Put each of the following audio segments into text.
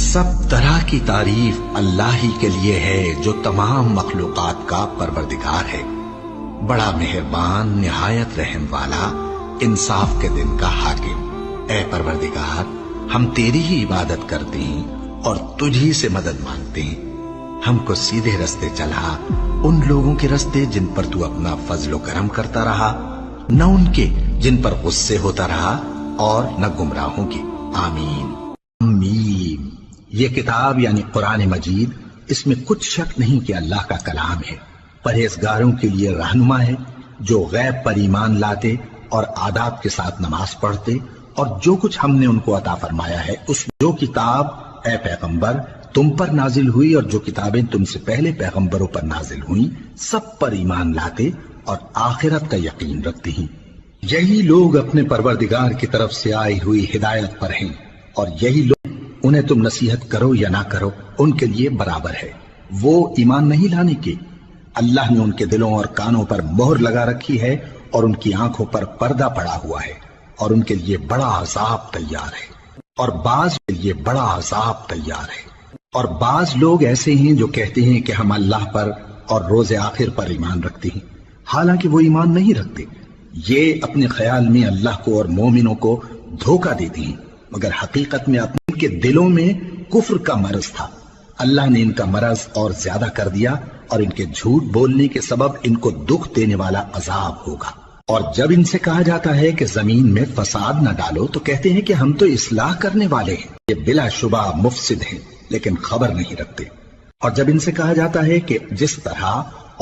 सब तरह की तारीफ अल्लाह ही के लिए है जो तमाम मखलूकात का परवरदिगार है, बड़ा मेहरबान, निहायत रहम वाला, इंसाफ के दिन का हाकिम। ए परवरदिगार, हम तेरी ही इबादत करते हैं और तुझी से मदद मांगते हैं। हमको सीधे रास्ते चला, उन लोगों के रास्ते जिन पर तू अपना फजलो करम करता रहा, न उनके जिन पर गुस्से होता रहा, और न गुमराहों की। आमीन। आमीन। ये किताब यानी कुरान मजीद, इसमें कुछ शक नहीं कि अल्लाह का कलाम है, परहेजगारों के लिए रहनुमा है, जो गैब पर ईमान लाते और आदाब के साथ नमाज पढ़ते और जो कुछ हमने उनको अता फरमाया है उस जो किताब ए पैगंबर तुम पर नाजिल हुई और जो किताबें तुमसे पहले पैगंबरों पर नाजिल हुई, सब पर ईमान लाते और आखिरत का यकीन रखते हैं। यही लोग अपने परवरदिगार की तरफ से आई हुई हिदायत पर हैं, और यही लोग, उन्हें तुम नसीहत करो या ना करो, उनके लिए बराबर है। वो ईमान नहीं लाने के, अल्लाह ने उनके दिलों और कानों पर मोहर लगा रखी है और उनकी आंखों पर पर्दा पड़ा हुआ है, और उनके लिए बड़ा अजाब तैयार है। और बाज के लिए बड़ा अजाब तैयार है। और बाज लोग ऐसे हैं जो कहते हैं कि हम अल्लाह पर और रोजे आखिर पर ईमान रखते हैं, हालांकि वो ईमान नहीं रखते। ये अपने ख्याल में अल्लाह को और मोमिनों को धोखा देते हैं, मगर हकीकत में उनके दिलों में कुफ्र का मरज था। अल्लाह ने इनका मरज और ज्यादा कर दिया और इनके झूठ बोलने के सबब इनको दुख देने वाला अजाब होगा। और जब इनसे कहा जाता है कि जमीन में फसाद न डालो, तो कहते हैं कि हम तो इस्लाह करने वाले हैं। ये बिलाशुबा मुफसिद हैं, लेकिन खबर नहीं रखते। और जब इनसे कहा जाता है कि जिस तरह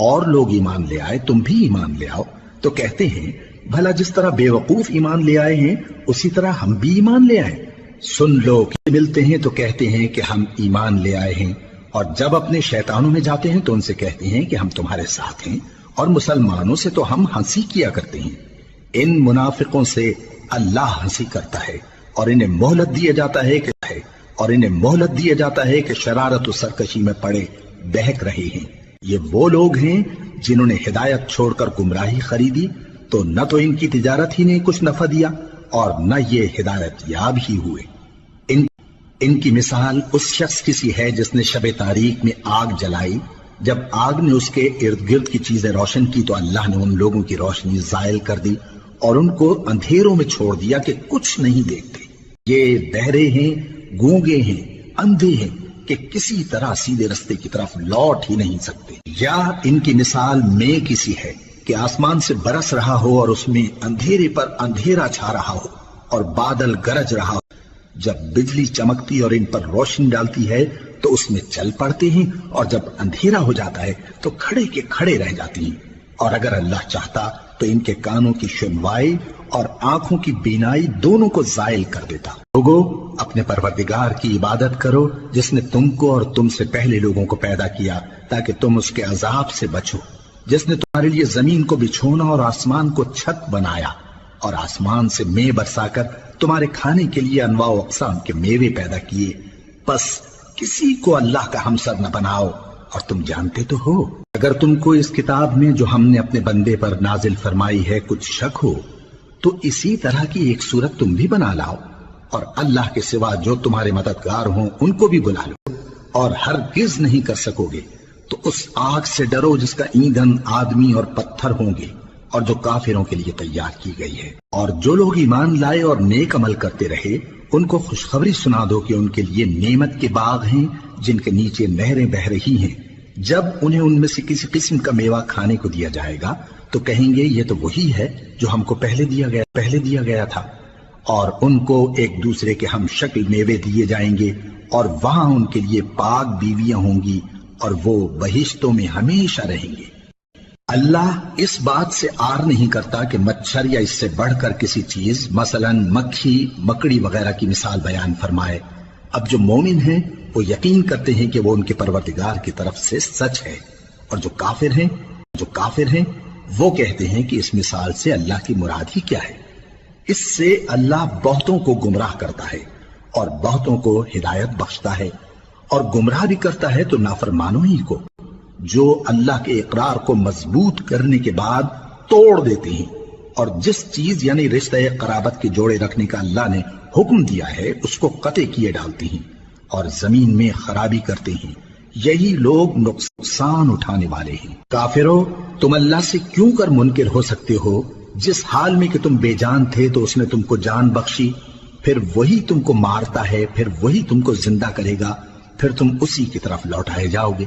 और लोग ईमान ले आए तुम भी ईमान ले आओ, तो कहते हैं भला जिस तरह बेवकूफ ईमान ले आए हैं उसी तरह हम भी ईमान ले आए। सुन लो कि मिलते हैं तो कहते हैं कि हम ईमान ले आए हैं, और जब अपने शैतानों में जाते हैं तो उनसे कहते हैं कि हम तुम्हारे साथ हैं, और मुसलमानों से तो हम हंसी किया करते हैं। इन मुनाफिकों से अल्लाह हंसी करता है और इन्हें मोहलत दिया जाता है कि शरारत और सरकशी में पड़े बहक रहे हैं। ये वो लोग हैं जिन्होंने हिदायत छोड़कर गुमराही खरीदी, तो न तो इनकी तिजारत ही ने कुछ नफा दिया और न ये हिदायत याब ही हुए। इनकी मिसाल उस शख्स की सी है जिसने शबे तारीख में आग जलाई। जब आग ने उसके इर्द गिर्द की चीजें रोशन की तो अल्लाह ने उन लोगों की रोशनी जायल कर दी और उनको अंधेरों में छोड़ दिया कि कुछ नहीं देखते। ये बहरे हैं, गूंगे हैं, अंधे हैं कि किसी तरह सीधे रास्ते की तरफ लौट ही नहीं सकते। या इनकी मिसाल में किसी है कि आसमान से बरस रहा हो और उसमें अंधेरे पर अंधेरा छा रहा हो और बादल गरज रहा हो। जब बिजली चमकती और इन पर रोशनी डालती है तो उसमें चल पड़ते हैं, और जब अंधेरा हो जाता है तो खड़े के खड़े रह जाती हैं। और अगर अल्लाह चाहता तो इनके कानों की सुनवाई और आंखों की बीनाई दोनों को जायल कर देता। लोगों, अपने परवरदिगार की इबादत करो जिसने तुमको और तुमसे पहले लोगों को पैदा किया ताकि तुम उसके अजाब से बचो, जिसने तुम्हारे लिए जमीन को बिछोना और आसमान को छत बनाया और आसमान से मेंह बरसाकर तुम्हारे खाने के लिए अनवाओ अक़साम के मेवे पैदा किए। बस किसी को अल्लाह का हमसर न बनाओ, और तुम जानते तो हो। अगर तुमको इस किताब में जो हमने अपने बंदे पर नाजिल फरमाई है कुछ शक हो, तो इसी तरह की एक सूरत तुम भी बना लाओ, और अल्लाह के सिवा जो तुम्हारे मददगार हों उनको भी बुला लो। और हरगिज नहीं कर सकोगे तो उस आग से डरो जिसका ईंधन आदमी और पत्थर होंगे और जो काफिरों के लिए तैयार की गई है। और जो लोग ईमान लाए और नेक अमल करते रहे उनको खुशखबरी सुना दो कि उनके लिए नेमत के बाग हैं जिनके नीचे नहरें बह रही हैं। जब उन्हें उनमें से किसी किस्म का मेवा खाने को दिया जाएगा तो कहेंगे ये तो वही है जो हमको पहले दिया गया था। और उनको एक दूसरे के हम शक्ल मेवे दिए जाएंगे और वहां उनके लिए पाक बीवियां होंगी और वो बहिश्तों में हमेशा रहेंगे। अल्लाह इस बात से आर नहीं करता कि मच्छर या इससे बढ़कर किसी चीज मसलन मक्खी मकड़ी वगैरह की मिसाल बयान फरमाए। अब जो मोमिन हैं वो यकीन करते हैं कि वो उनके परवरदिगार की तरफ से सच है, और जो काफिर हैं वो कहते हैं कि इस मिसाल से अल्लाह की मुराद ही क्या है। इससे अल्लाह बहुतों को गुमराह करता है और बहुतों को हिदायत बख्शता है, और गुमराह भी करता है तो नाफरमानों ही को, जो अल्लाह के इकरार को मजबूत करने के बाद तोड़ देते हैं और जिस चीज यानी रिश्ते कराबत के जोड़े रखने का अल्लाह ने हुक्म दिया है उसको कते किए डालती हैं। اور زمین میں خرابی کرتے ہیں، یہی لوگ نقصان اٹھانے والے ہیں۔ کافرو، تم اللہ سے کیوں کر منکر ہو سکتے ہو؟ جس حال میں کہ تم بے جان تھے تو اس نے تم کو جان بخشی، پھر وہی تم کو مارتا ہے، پھر وہی تم کو زندہ کرے گا، پھر تم اسی کی طرف لوٹائے جاؤ گے۔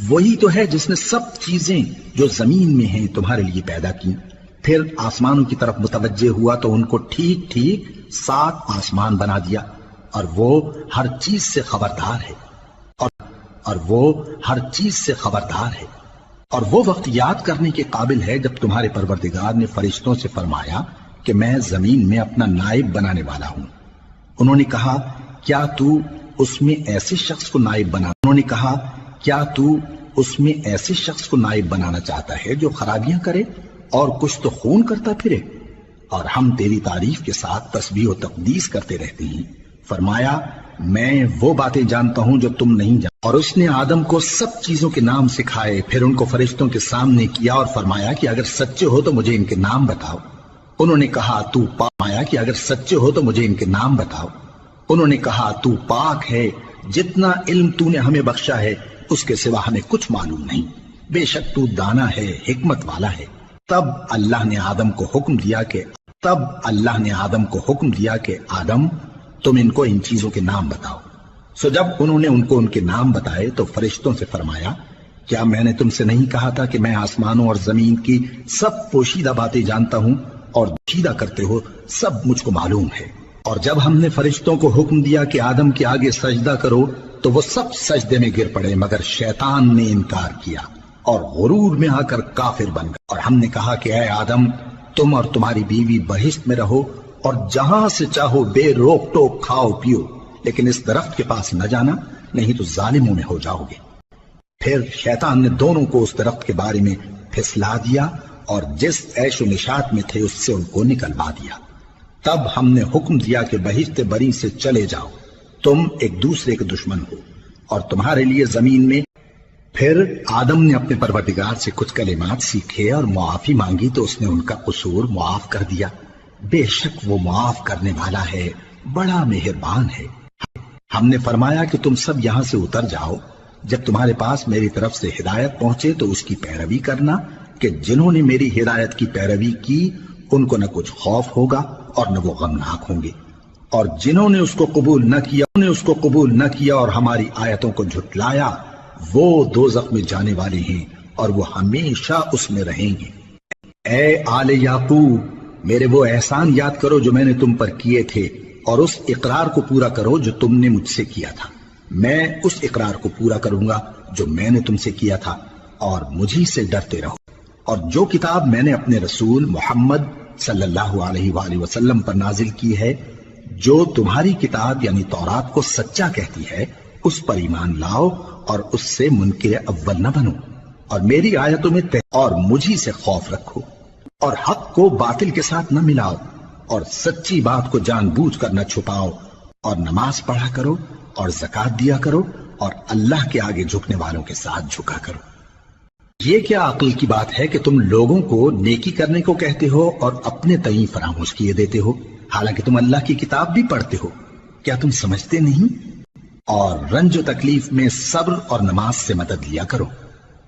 وہی تو ہے جس نے سب چیزیں جو زمین میں ہیں تمہارے لیے پیدا کی، پھر آسمانوں کی طرف متوجہ ہوا تو ان کو ٹھیک ٹھیک 7 آسمان بنا دیا، اور وہ ہر چیز سے خبردار ہے، اور وہ ہر چیز سے خبردار ہے۔ اور وہ وقت یاد کرنے کے قابل ہے جب تمہارے پروردگار نے فرشتوں سے فرمایا کہ میں زمین میں اپنا نائب بنانے والا ہوں۔ انہوں نے کہا کیا تو اس میں ایسے شخص کو نائب بنانا چاہتا ہے جو خرابیاں کرے اور کچھ تو خون کرتا پھرے؟ اور ہم تیری تعریف کے ساتھ تسبیح و تقدیس کرتے رہتے ہیں۔ فرمایا میں وہ باتیں جانتا ہوں جو تم نہیں جانتے۔ اور اس نے آدم کو سب چیزوں کے نام سکھائے، پھر ان کو فرشتوں کے سامنے کیا اور فرمایا کہ اگر سچے ہو تو مجھے ان کے نام بتاؤ۔ انہوں نے کہا تو پاک ہے، جتنا علم تو نے ہمیں بخشا ہے اس کے سوا ہمیں کچھ معلوم نہیں، بے شک تو دانا ہے، حکمت والا ہے۔ تب اللہ نے آدم کو حکم دیا کہ آدم تم ان کو ان چیزوں کے نام بتاؤ۔ سو جب انہوں نے ان کو ان کے نام بتائے تو فرشتوں سے فرمایا کیا میں نے تم سے نہیں کہا تھا کہ میں آسمانوں اور زمین کی سب پوشیدہ باتیں جانتا ہوں اور پوشیدہ کرتے ہو سب مجھ کو معلوم ہے۔ اور جب ہم نے فرشتوں کو حکم دیا کہ آدم کے آگے سجدہ کرو تو وہ سب سجدے میں گر پڑے مگر شیطان نے انکار کیا اور غرور میں آ کر کافر بن گئے۔ اور ہم نے کہا کہ اے آدم تم اور تمہاری بیوی بہشت میں رہو اور جہاں سے چاہو بے روک ٹوک کھاؤ پیو، لیکن اس درخت کے پاس نہ جانا، نہیں تو ظالموں میں ہو جاؤ گے۔ پھر شیطان نے دونوں کو اس درخت کے بارے میں پھسلا دیا اور جس عیش و نشاط میں تھے اس سے ان کو نکلوا دیا۔ تب ہم نے حکم دیا کہ بہشت بری سے چلے جاؤ، تم ایک دوسرے کے دشمن ہو اور تمہارے لیے زمین میں۔ پھر آدم نے اپنے پروردگار سے کچھ کلمات سیکھے اور معافی مانگی تو اس نے ان کا قصور معاف کر دیا۔ بے شک وہ معاف کرنے والا ہے، بڑا مہربان ہے۔ ہم نے فرمایا کہ تم سب یہاں سے اتر جاؤ، جب تمہارے پاس میری طرف سے ہدایت پہنچے تو اس کی پیروی کرنا کہ جنہوں نے میری ہدایت کی پیروی کی ان کو نہ کچھ خوف ہوگا اور نہ وہ غمناک ہوں گے، اور جنہوں نے اس کو قبول نہ کیا اور ہماری آیتوں کو جھٹلایا وہ دوزخ میں جانے والے ہیں اور وہ ہمیشہ اس میں رہیں گے۔ اے آل یعقوب، میرے وہ احسان یاد کرو جو میں نے تم پر کیے تھے اور اس اقرار کو پورا کرو جو تم نے مجھ سے کیا تھا۔ میں اس اقرار کو پورا کروں گا جو میں نے تم سے کیا تھا، اور مجھی سے ڈرتے رہو۔ اور جو کتاب میں نے اپنے رسول محمد صلی اللہ علیہ وآلہ وسلم پر نازل کی ہے، جو تمہاری کتاب یعنی تورات کو سچا کہتی ہے، اس پر ایمان لاؤ اور اس سے منکر اول نہ بنو، اور میری آیتوں میں اور مجھی سے خوف رکھو، اور حق کو باطل کے ساتھ نہ ملاؤ، اور سچی بات کو جان بوجھ کر نہ چھپاؤ، اور نماز پڑھا کرو اور زکوٰۃ دیا کرو، اور اللہ کے آگے جھکنے والوں کے ساتھ جھکا کرو۔ یہ کیا عقل کی بات ہے کہ تم لوگوں کو نیکی کرنے کو کہتے ہو اور اپنے تئیں فراموش کیے دیتے ہو، حالانکہ تم اللہ کی کتاب بھی پڑھتے ہو؟ کیا تم سمجھتے نہیں؟ اور رنج و تکلیف میں صبر اور نماز سے مدد لیا کرو،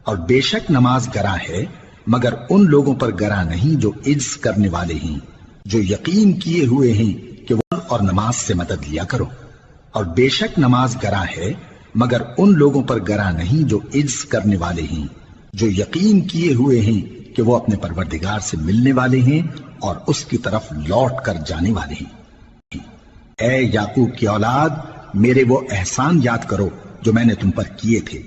اور بے شک نماز گراں ہے مگر ان لوگوں پر گراں نہیں جو عجز کرنے والے ہیں، جو یقین کیے ہوئے ہیں کہ وہ اور نماز سے مدد لیا کرو، اور بے شک نماز گراں ہے مگر ان لوگوں پر گراں نہیں جو عجز کرنے والے ہیں، جو یقین کیے ہوئے ہیں کہ وہ اپنے پروردگار سے ملنے والے ہیں اور اس کی طرف لوٹ کر جانے والے ہیں۔ اے یعقوب کی اولاد، میرے وہ احسان یاد کرو جو میں نے تم پر کیے تھے،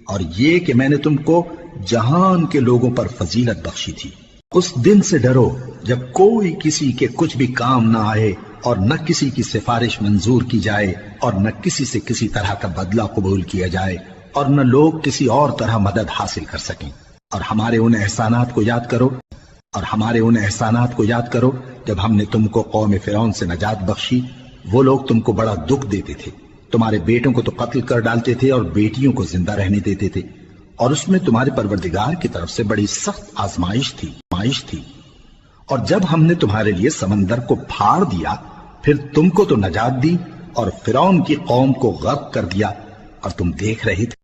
اور یہ کہ میں نے تم کو جہان کے لوگوں پر فضیلت بخشی تھی۔ اس دن سے ڈرو جب کوئی کسی کے کچھ بھی کام نہ آئے اور نہ کسی کی سفارش منظور کی جائے اور نہ کسی سے کسی طرح کا بدلہ قبول کیا جائے اور نہ لوگ کسی اور طرح مدد حاصل کر سکیں۔ اور ہمارے ان احسانات کو یاد کرو جب ہم نے تم کو قوم فرعون سے نجات بخشی۔ وہ لوگ تم کو بڑا دکھ دیتے تھے، تمہارے بیٹوں کو تو قتل کر ڈالتے تھے اور بیٹیوں کو زندہ رہنے دیتے تھے، اور اس میں تمہارے پروردگار کی طرف سے بڑی سخت آزمائش تھی۔ اور جب ہم نے تمہارے لیے سمندر کو پھاڑ دیا، پھر تم کو تو نجات دی اور فرعون کی قوم کو غرق کر دیا اور تم دیکھ رہے تھے